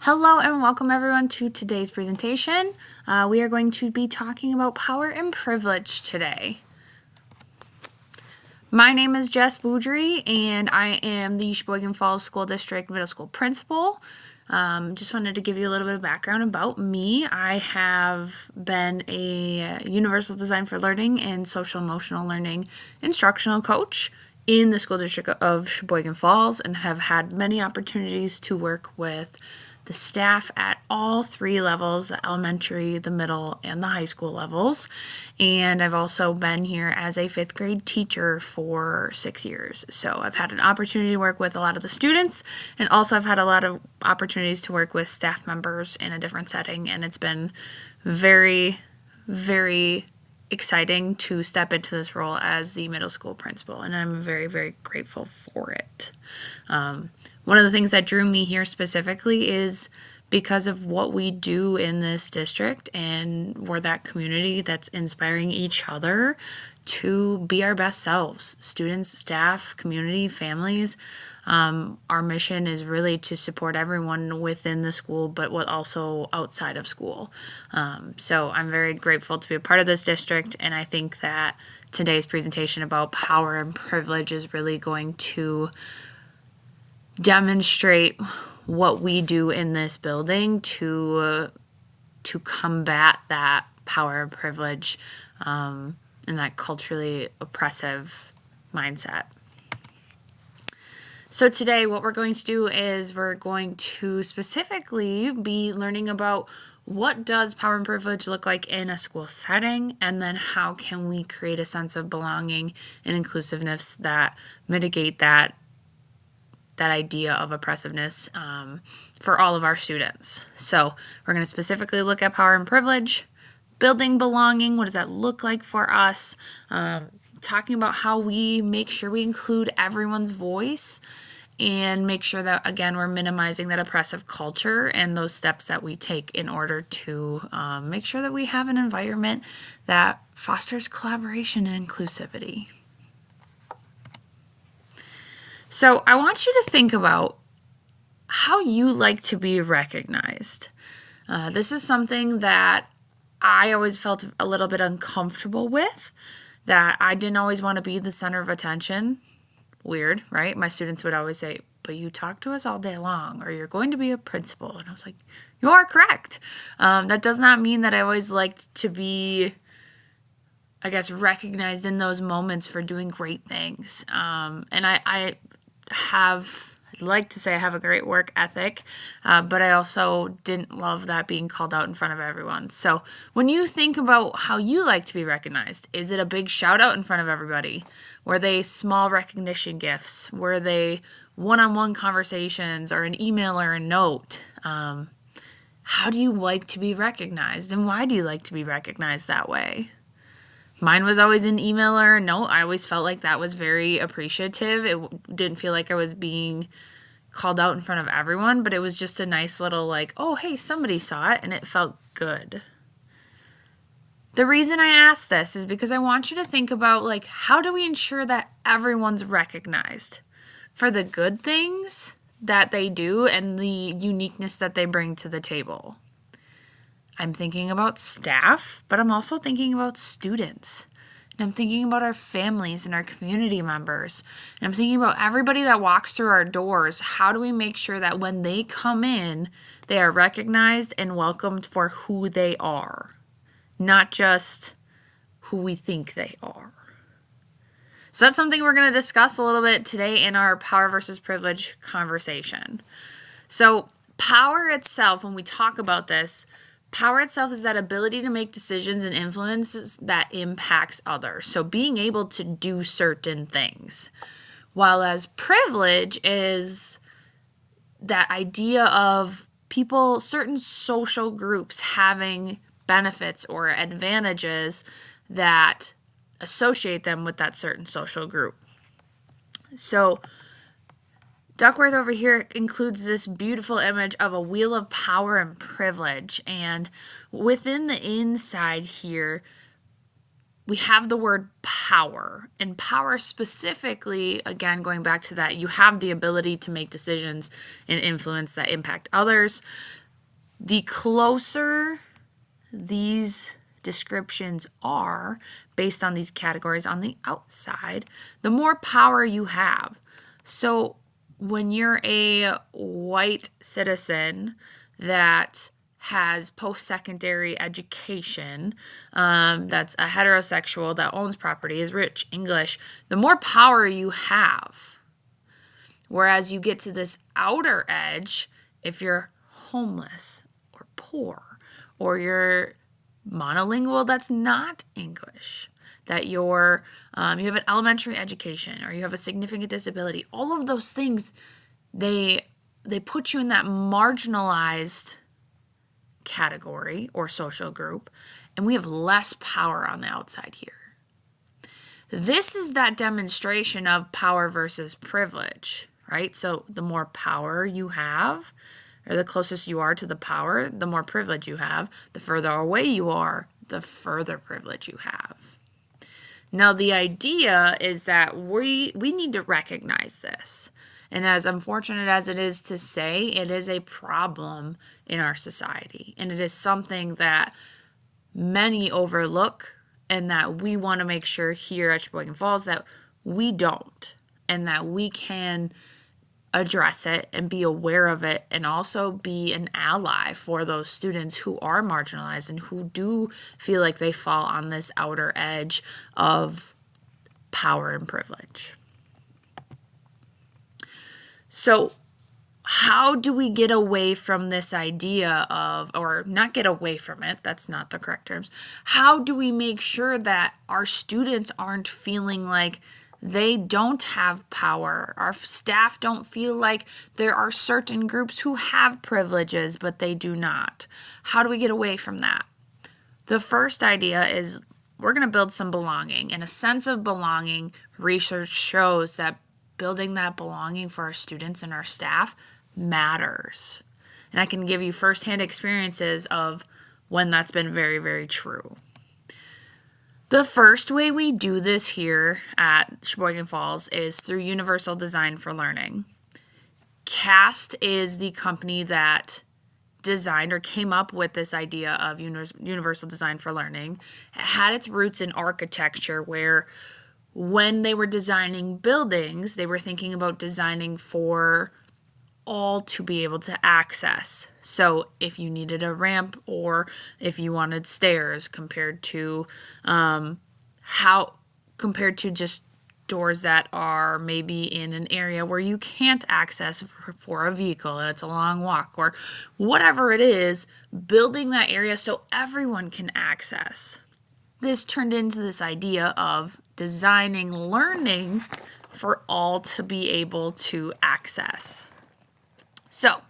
Hello and welcome everyone to today's presentation. We are going to be talking about power and privilege today. My name is Jess Boudry and I am the Sheboygan Falls School District Middle School Principal. Just wanted to give you a little bit of background about me. I have been a Universal Design for Learning and Social Emotional Learning instructional coach in the School District of Sheboygan Falls and have had many opportunities to work with the staff at all three levels, the elementary, the middle, and the high school levels. And I've also been here as a fifth grade teacher for 6 years. So I've had an opportunity to work with a lot of the students, and also I've had a lot of opportunities to work with staff members in a different setting. And it's been very, very exciting to step into this role as the middle school principal, and I'm very, very grateful for it. One of the things that drew me here specifically is because of what we do in this district, and we're that community that's inspiring each other to be our best selves. Students, staff, community, families. Our mission is really to support everyone within the school, but also outside of school. So I'm very grateful to be a part of this district, and I think that today's presentation about power and privilege is really going to demonstrate what we do in this building to combat that power and privilege and that culturally oppressive mindset. So today what we're going to do is we're going to specifically be learning about what does power and privilege look like in a school setting, and then how can we create a sense of belonging and inclusiveness that mitigate that idea of oppressiveness for all of our students. So we're going to specifically look at power and privilege, building belonging, what does that look like for us, talking about how we make sure we include everyone's voice and make sure that, again, we're minimizing that oppressive culture and those steps that we take in order to make sure that we have an environment that fosters collaboration and inclusivity. So I want you to think about how you like to be recognized. This is something that I always felt a little bit uncomfortable with, that I didn't always want to be the center of attention. Weird, right? My students would always say, but you talk to us all day long, or you're going to be a principal. And I was like, you are correct. That does not mean that I always liked to be, I guess, recognized in those moments for doing great things. And I'd like to say I have a great work ethic, but I also didn't love that being called out in front of everyone. So when you think about how you like to be recognized, is it a big shout out in front of everybody? Were they small recognition gifts? Were they one-on-one conversations or an email or a note? How do you like to be recognized, and why do you like to be recognized that way? Mine was always an email or a note. I always felt like that was very appreciative. It didn't feel like I was being called out in front of everyone, but it was just a nice little like, oh, hey, somebody saw it, and it felt good. The reason I ask this is because I want you to think about, like, how do we ensure that everyone's recognized for the good things that they do and the uniqueness that they bring to the table? I'm thinking about staff, but I'm also thinking about students. And I'm thinking about our families and our community members. And I'm thinking about everybody that walks through our doors. How do we make sure that when they come in, they are recognized and welcomed for who they are, not just who we think they are? So that's something we're going to discuss a little bit today in our power versus privilege conversation. So power itself, when we talk about this, power itself is that ability to make decisions and influences that impacts others. So being able to do certain things. While as privilege is that idea of people, certain social groups having benefits or advantages that associate them with that certain social group. So Duckworth over here includes this beautiful image of a wheel of power and privilege. And within the inside here, we have the word power, and power specifically, again, going back to that, you have the ability to make decisions and influence that impact others. The closer these descriptions are based on these categories on the outside, the more power you have. So when you're a white citizen that has post-secondary education, that's a heterosexual that owns property, is rich, English, the more power you have. Whereas you get to this outer edge, if you're homeless or poor, or you're monolingual that's not English, that you have an elementary education, or you have a significant disability, all of those things, they put you in that marginalized category or social group, and we have less power on the outside here. This is that demonstration of power versus privilege, right? So the more power you have, or the closest you are to the power, the more privilege you have. The further away you are, the further privilege you have. Now, the idea is that we need to recognize this. And as unfortunate as it is to say, it is a problem in our society. And it is something that many overlook, and that we want to make sure here at Sheboygan Falls that we don't, and that we can address it and be aware of it, and also be an ally for those students who are marginalized and who do feel like they fall on this outer edge of power and privilege. So how do we get away from this idea of, or not get away from it, that's not the correct terms, how do we make sure that our students aren't feeling like they don't have power, our staff don't feel like there are certain groups who have privileges but they do not? How do we get away from that? The first idea is we're going to build some belonging, and a sense of belonging. Research shows that building that belonging for our students and our staff matters. And I can give you firsthand experiences of when that's been very, very true. The first way we do this here at Sheboygan Falls is through Universal Design for Learning. CAST is the company that designed or came up with this idea of Universal Design for Learning. It had its roots in architecture, where when they were designing buildings, they were thinking about designing for all to be able to access. So if you needed a ramp, or if you wanted stairs, compared to just doors that are maybe in an area where you can't access for a vehicle and it's a long walk, or whatever it is, building that area so everyone can access. This turned into this idea of designing learning for all to be able to access. So,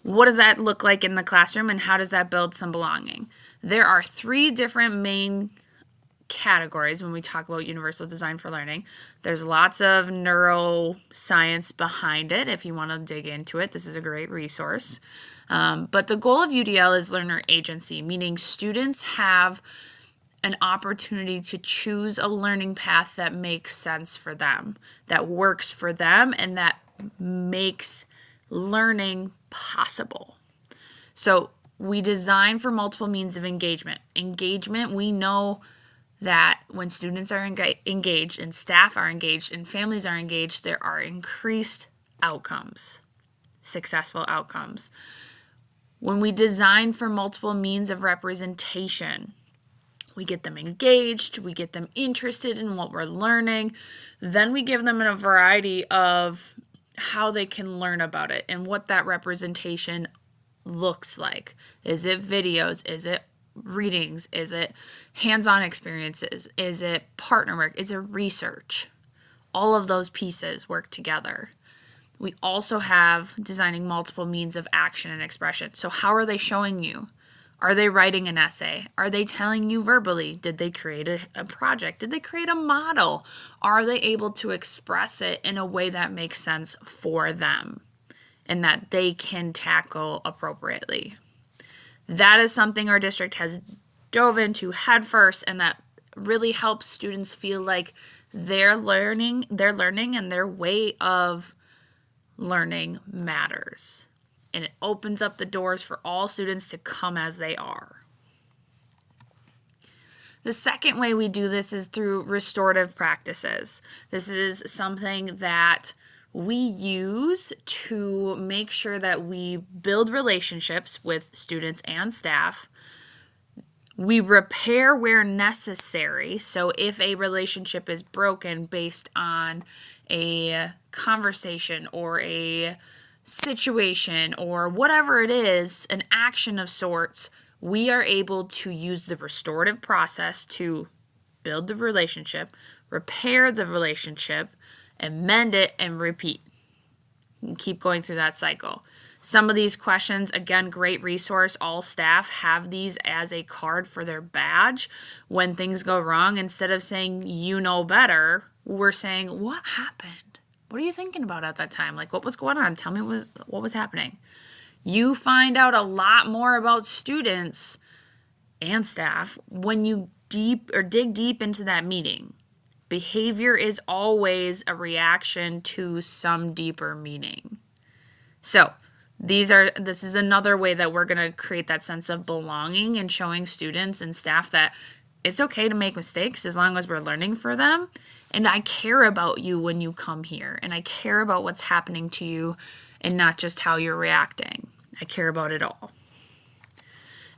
what does that look like in the classroom, and how does that build some belonging? There are 3 different main categories when we talk about Universal Design for Learning. There's lots of neuroscience behind it. If you want to dig into it, this is a great resource. But the goal of UDL is learner agency, meaning students have an opportunity to choose a learning path that makes sense for them, that works for them, and that makes learning possible. So we design for multiple means of engagement. Engagement, we know that when students are engaged, and staff are engaged, and families are engaged, there are increased outcomes, successful outcomes. When we design for multiple means of representation, we get them engaged, we get them interested in what we're learning, then we give them a variety of how they can learn about it and what that representation looks like. Is it videos? Is it readings? Is it hands-on experiences? Is it partner work? Is it research? All of those pieces work together. We also have designing multiple means of action and expression. So how are they showing you? Are they writing an essay? Are they telling you verbally? Did they create a project? Did they create a model? Are they able to express it in a way that makes sense for them and that they can tackle appropriately? That is something our district has dove into headfirst, and that really helps students feel like they're learning and their way of learning matters. And it opens up the doors for all students to come as they are. The second way we do this is through restorative practices. This is something that we use to make sure that we build relationships with students and staff. We repair where necessary. So if a relationship is broken based on a conversation or a situation or whatever it is, an action of sorts, we are able to use the restorative process to build the relationship, repair the relationship, amend it, and repeat. And keep going through that cycle. Some of these questions, again, great resource. All staff have these as a card for their badge. When things go wrong, instead of saying, you know better, we're saying, what happened? What are you thinking about at that time? Like, what was going on? Tell me what was happening. You find out a lot more about students and staff when you dig deep into that meeting. Behavior is always a reaction to some deeper meaning. So this is another way that we're going to create that sense of belonging and showing students and staff that it's okay to make mistakes as long as we're learning for them. And I care about you when you come here, and I care about what's happening to you and not just how you're reacting. I care about it all.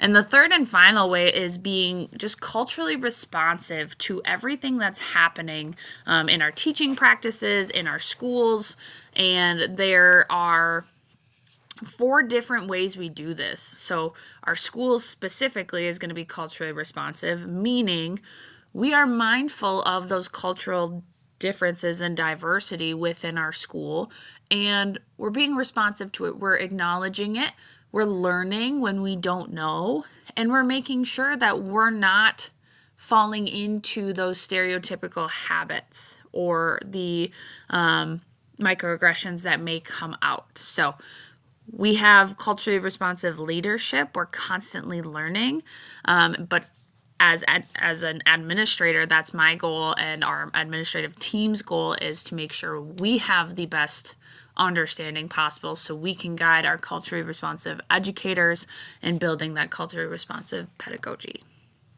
And the third and final way is being just culturally responsive to everything that's happening in our teaching practices, in our schools. And there are 4 different ways we do this. So our schools specifically is going to be culturally responsive, meaning we are mindful of those cultural differences and diversity within our school, and we're being responsive to it. We're acknowledging it. We're learning when we don't know, and we're making sure that we're not falling into those stereotypical habits or the microaggressions that may come out. So we have culturally responsive leadership. We're constantly learning, but as an administrator, that's my goal, and our administrative team's goal is to make sure we have the best understanding possible so we can guide our culturally responsive educators in building that culturally responsive pedagogy.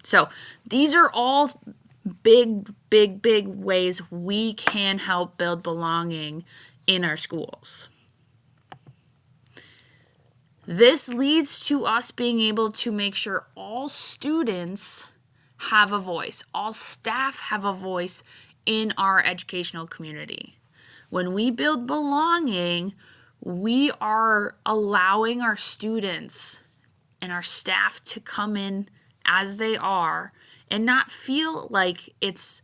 So these are all big ways we can help build belonging in our schools. This leads to us being able to make sure all students have a voice, all staff have a voice in our educational community. When we build belonging, we are allowing our students and our staff to come in as they are and not feel like it's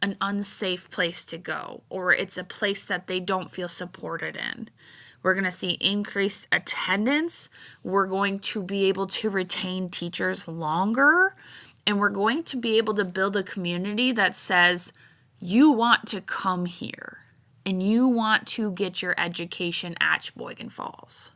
an unsafe place to go or it's a place that they don't feel supported in. We're going to see increased attendance. We're going to be able to retain teachers longer, and we're going to be able to build a community that says you want to come here and you want to get your education at Sheboygan Falls.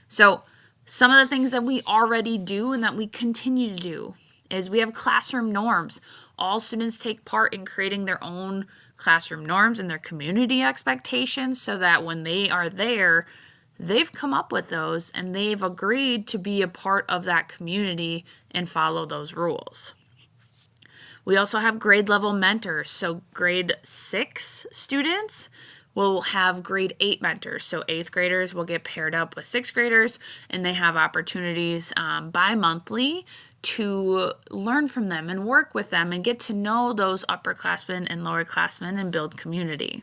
So some of the things that we already do and that we continue to do is we have classroom norms. All students take part in creating their own classroom norms and their community expectations so that when they are there, they've come up with those and they've agreed to be a part of that community and follow those rules. We also have grade level mentors. So grade 6 students will have grade 8 mentors. So 8th graders will get paired up with 6th graders, and they have opportunities bi-monthly to learn from them and work with them and get to know those upperclassmen and lowerclassmen and build community.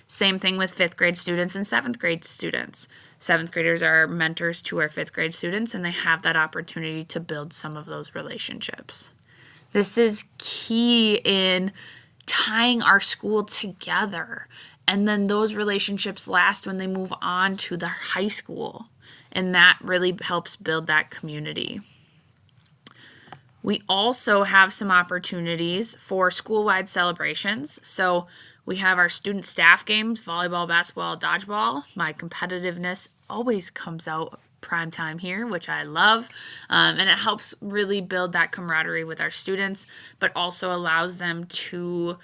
Same thing with 5th grade students and 7th grade students. 7th graders are mentors to our 5th grade students, and they have that opportunity to build some of those relationships. This is key in tying our school together, and then those relationships last when they move on to the high school, and that really helps build that community. We also have some opportunities for school-wide celebrations. So we have our student staff games, volleyball, basketball, dodgeball. My competitiveness always comes out prime time here, which I love. And it helps really build that camaraderie with our students, but also allows them to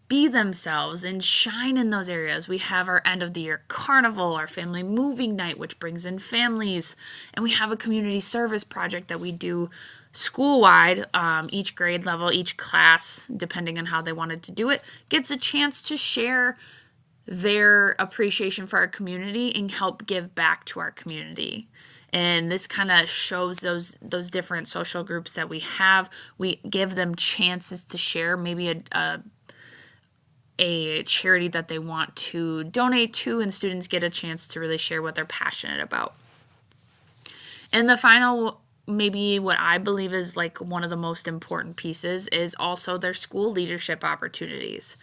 be themselves and shine in those areas. We have our end of the year carnival, our family moving night, which brings in families, and we have a community service project that we do school-wide. Each grade level, each class, depending on how they wanted to do it, gets a chance to share their appreciation for our community and help give back to our community. And this kind of shows those different social groups that we have. We give them chances to share maybe a charity that they want to donate to, and students get a chance to really share what they're passionate about. And the final, maybe what I believe is like one of the most important pieces, is also their school leadership opportunities.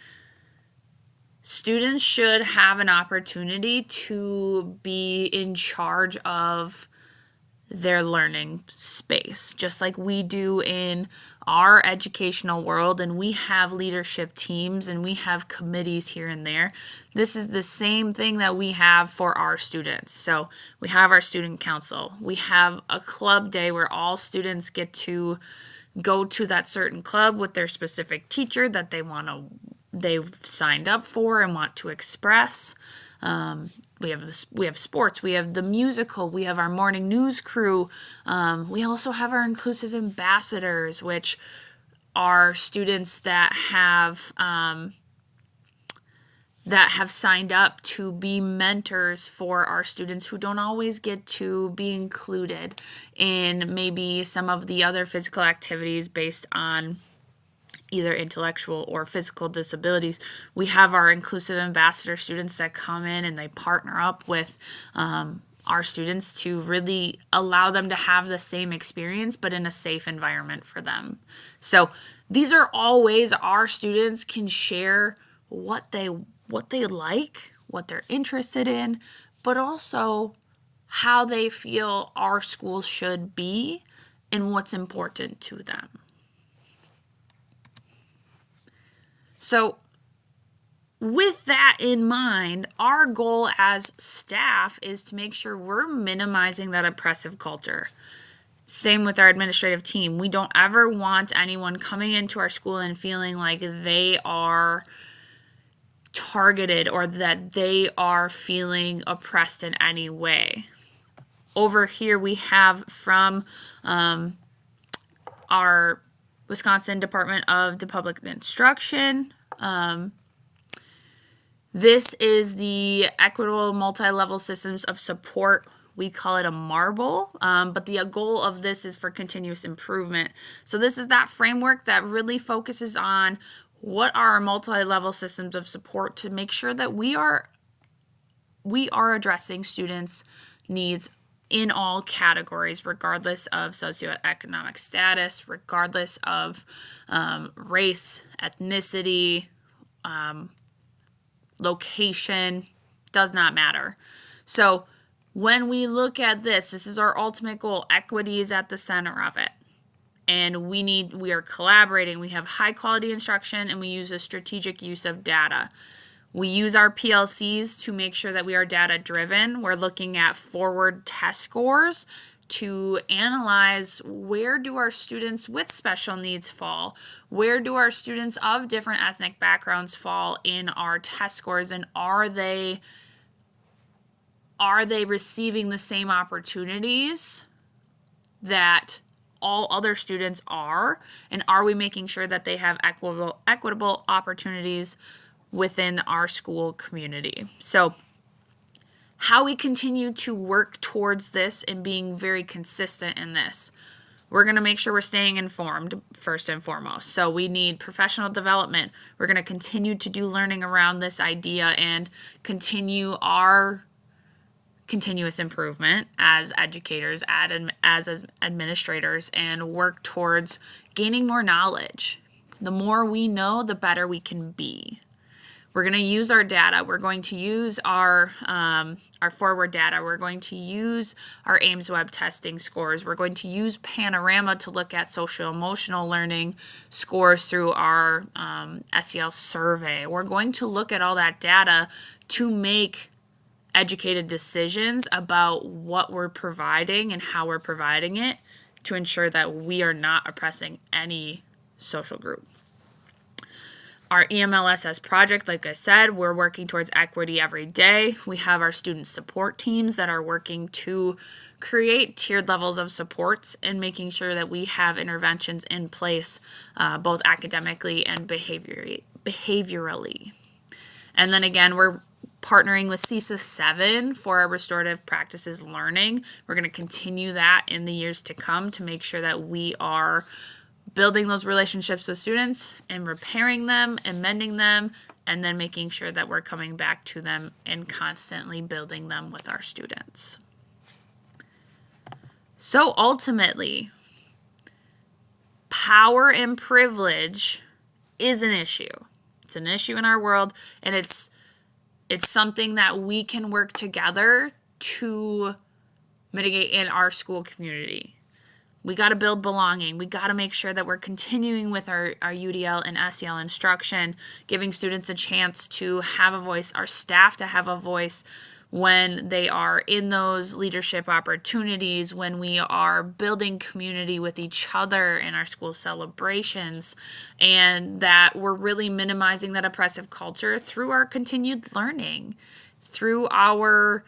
Students should have an opportunity to be in charge of their learning space, just like we do in our educational world, and we have leadership teams and we have committees here and there. This is the same thing that we have for our students. So we have our student council. We have a club day where all students get to go to that certain club with their specific teacher that they've signed up for and want to express. We have sports, we have the musical, we have our morning news crew. We also have our inclusive ambassadors, which are students that have signed up to be mentors for our students who don't always get to be included in maybe some of the other physical activities based on either intellectual or physical disabilities. We have our inclusive ambassador students that come in and they partner up with our students to really allow them to have the same experience, but in a safe environment for them. So these are all ways our students can share what they like, what they're interested in, but also how they feel our schools should be and what's important to them. So with that in mind, our goal as staff is to make sure we're minimizing that oppressive culture. Same with our administrative team. We don't ever want anyone coming into our school and feeling like they are targeted or that they are feeling oppressed in any way. Over here we have from our Wisconsin Department of Public Instruction. This is the Equitable Multi-Level Systems of Support. We call it a MARBLE, but the goal of this is for continuous improvement. So this is that framework that really focuses on what are our multi-level systems of support to make sure that we are addressing students' needs in all categories, regardless of socioeconomic status, regardless of race, ethnicity, location, does not matter. So when we look at this is our ultimate goal. Equity is at the center of it. And we are collaborating. We have high quality instruction and we use a strategic use of data. We use our PLCs to make sure that we are data driven. We're looking at forward test scores to analyze where do our students with special needs fall? Where do our students of different ethnic backgrounds fall in our test scores, and are they receiving the same opportunities that all other students are, and are we making sure that they have equitable opportunities within our school community? So how we continue to work towards this and being very consistent in this, we're going to make sure we're staying informed first and foremost. So we need professional development. We're going to continue to do learning around this idea and continue our continuous improvement as educators, as administrators, and work towards gaining more knowledge. The more we know, the better we can be. We're going to use our data. We're going to use our forward data. We're going to use our Ames Web testing scores. We're going to use Panorama to look at social emotional learning scores through our SEL survey. We're going to look at all that data to make educated decisions about what we're providing and how we're providing it to ensure that we are not oppressing any social group. Our EMLSS project, like I said, we're working towards equity every day. We have our student support teams that are working to create tiered levels of supports and making sure that we have interventions in place, both academically and behaviorally. And then again, we're partnering with CESA 7 for our restorative practices learning. We're going to continue that in the years to come to make sure that we are building those relationships with students and repairing them and mending them, and then making sure that we're coming back to them and constantly building them with our students. So ultimately, power and privilege is an issue. It's an issue in our world, and it's something that we can work together to mitigate in our school community. We got to build belonging. We got to make sure that we're continuing with our UDL and SEL instruction, giving students a chance to have a voice, our staff to have a voice when they are in those leadership opportunities, when we are building community with each other in our school celebrations, and that we're really minimizing that oppressive culture through our continued learning, through our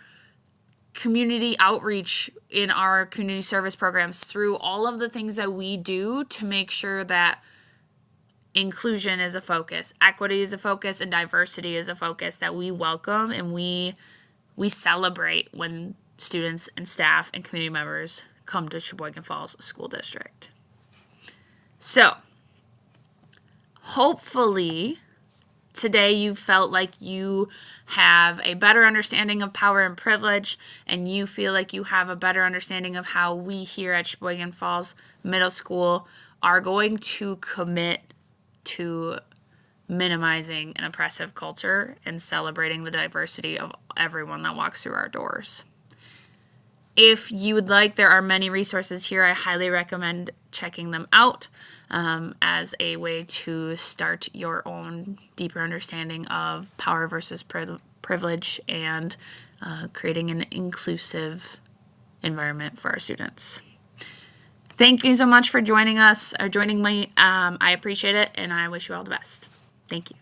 community outreach in our community service programs, through all of the things that we do to make sure that inclusion is a focus, equity is a focus, and diversity is a focus, that we welcome and we celebrate when students and staff and community members come to Sheboygan Falls School District. So, hopefully, today you felt like you have a better understanding of power and privilege, and you feel like you have a better understanding of how we here at Sheboygan Falls Middle School are going to commit to minimizing an oppressive culture and celebrating the diversity of everyone that walks through our doors. If you would like, there are many resources here. I highly recommend checking them out as a way to start your own deeper understanding of power versus privilege and creating an inclusive environment for our students. Thank you so much for joining us or joining me. I appreciate it, and I wish you all the best. Thank you.